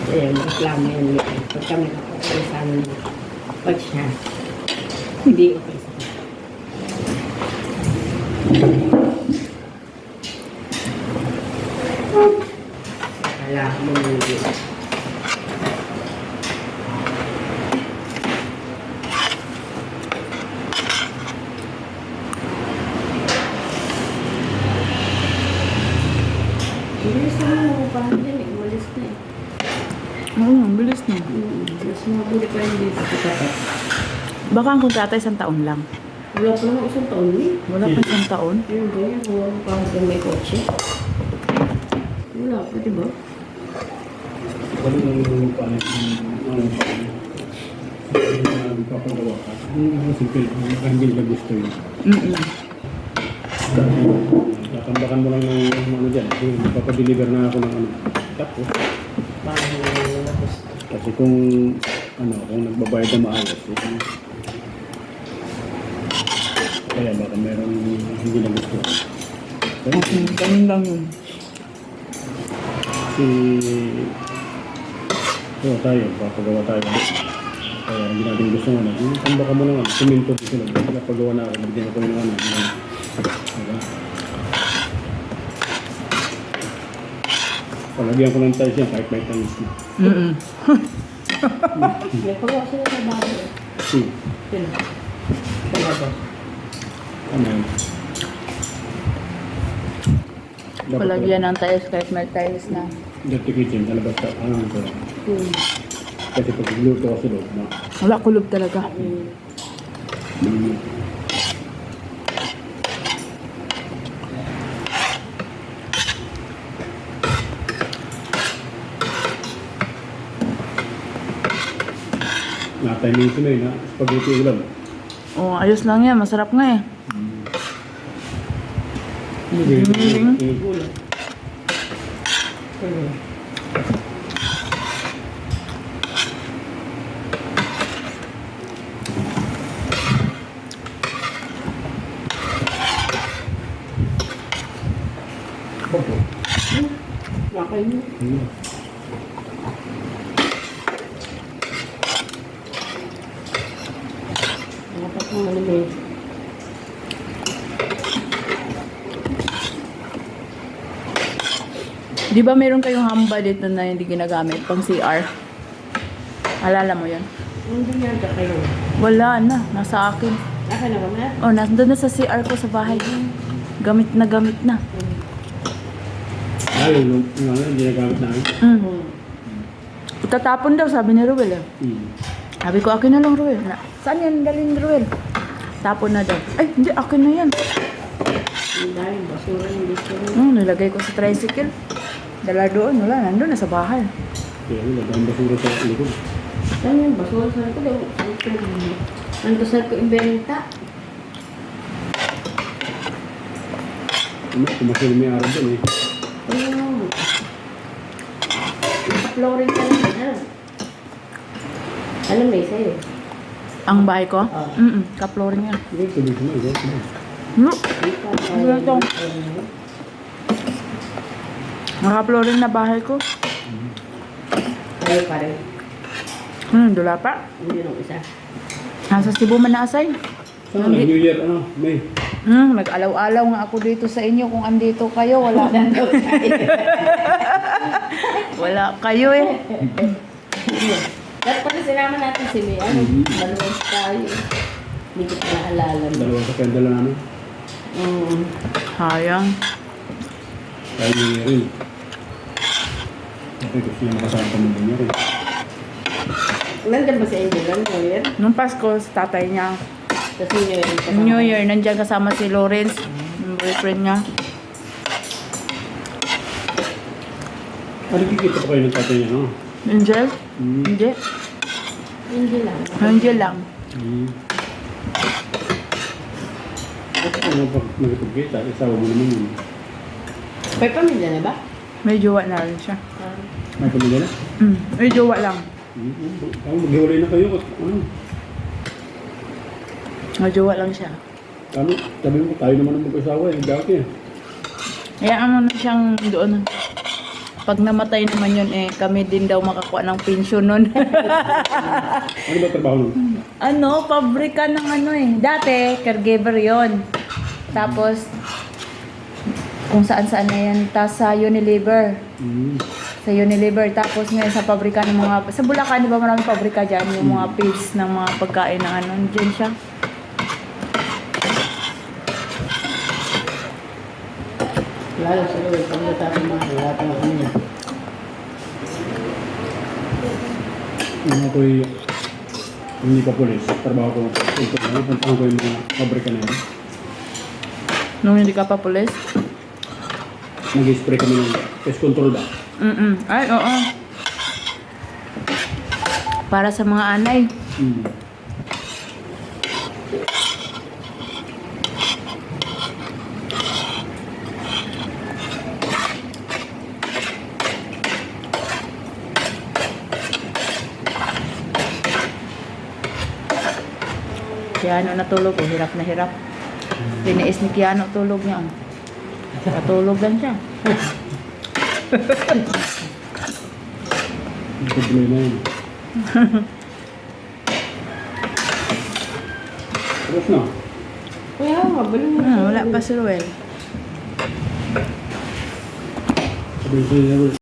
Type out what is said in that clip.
Ayan, reklamo yan. Pag kami nakakaya sa amin, pag siya, hindi okay sa akin. Kala ko mamuli. Bilis na mo pa dyan eh. Walis na eh. Oo, ang bilis na. Mas mabuli pa yung dito sa tapat. Baka ang kontrata isang taon lang. Wala pa naman isang taon eh. Wala pa isang taon. Yung ganyan, huwag pa hanggang may kotse. Wala pa, diba? Wala nang yung paano yung papagawa ka. Yung simple, hindi nila gusto yun. Tatambakan mo lang ng ano dyan. Papadeliver na ako ng ano. Tapos, Parang tapos. kasi kung nagbabayad na maayos, kaya baka meron hindi na gusto. Okay, ganun lang yun. Tayo, papagawa tayo. Kaya hindi natin gusto nga na. Tambakan mo lang, siminto dito lang. Pagawa na ako, magdyan ako yung ano. Diba? Palagyan ko ng tiles yan, kahit may tanis na. May pagawa sila sa bago eh. Si, Yun. Talaga. ano yun? Dapat Palagyan ng tiles kahit may tiles na. dirty kitchen, talabas ka. Ito. Hmm. Kasi pag luto ka sa loob, Wala, kulob talaga. na-timing ko na yun, spaghetti ulam. Oo, ayos lang yan. Masarap nga eh. Gulo. Hmm. Wakay mo. Dapat mo ano ba yun? Di ba meron kayong hamba dito na hindi ginagamit pang CR? Alala mo yan? Hindi yan ka kayo. Wala na. Nasa akin. Akin na ba na? Oh, nandun na sa CR ko sa bahay. Gamit na gamit na. Yung hindi nagamit namin. Itatapon daw, sabi ni Ruel eh. Sabi ko, akin na lang, Ruel. Saan yan dalhin, Ruel? Tapon na daw. Ay, hindi, akin na yan. Ang daming basura yung dito. Nilagay ko sa tricycle. Dala doon, wala, nandun na sa bahay. Kaya yun, nagdaan basura sa likod. Saan yung basura? Saan ko daw? Ano saan ko ibenta? Kumasil may araw doon eh. Ayun. Naka-flooring ka lang. Ano? Alam may sa'yo. Ang bahay ko? Ah. Ka-flooring yan. Hindi, tuloy ko na. No, Wala to. Naka-flooring na bahay ko. Ayaw pa rin. Dula pa. Hindi nung isa. Nasa Cebu man na-assign. Saan na? New Year, May. Nag-alaw-alaw nga ako dito sa inyo. Kung andito kayo, wala. Wala kayo eh. Dapat pala sinama natin si May. Ano? Dalawang tayo. Hindi ko naalala. Dalawa sa kaya dala namin. Sayang. Kaya New Year rin. Kasi gusto niya makasama kami New Year rin. Nandyan ba si Angela? New Year? Nung Pasko, sa tatay niya. Tapos New Year. New Year, nandiyan kasama si Lawrence. Yung boyfriend niya. Ano kikita pa kayo ng tatay niya, no? Angel? Hindi. Angela. Angel lang. Bakit ano pag nagpagkita? Isawa mo naman yun. May pamilya na ba? May jowa na rin siya. May pamilya na? May jowa lang. Maghiwalay na kayo. Ano? May jowa lang siya. Sabi mo, tayo naman ang mag-asawa eh. Dati eh. Kaya ano na siyang doon. Pag namatay naman yun eh, kami din daw makakuha ng pension nun. Ano ba trabaho nun? Ano, pabrika ng ano eh. Dati, caregiver yon. Tapos, kung saan-saan na yan. Tapos sa Unilever. Sa Unilever. Tapos ngayon sa pabrika ng mga... Sa Bulacan, di ba maraming pabrika dyan? Yung mga pills ng mga pagkain ng ano. Diyan siya. Lalo sa Luis, pag natapos mga lahat ng ano yan. Nung ako'y hindi pa pulis, trabaho ko. Puntahan ko yung mga pabrika na yun. Nung hindi ka pa pulis? Nag-spray kami ng pest control ba? Ay, oo. Para sa mga anay. Kiano natulog, hirap na hirap. Tiniis ni Kiano tulog niya. Patulog lang siya. Tuloy na yun. Tapos na. Kuya, mabalik mo. Wala pa si Ruel. Sabi ko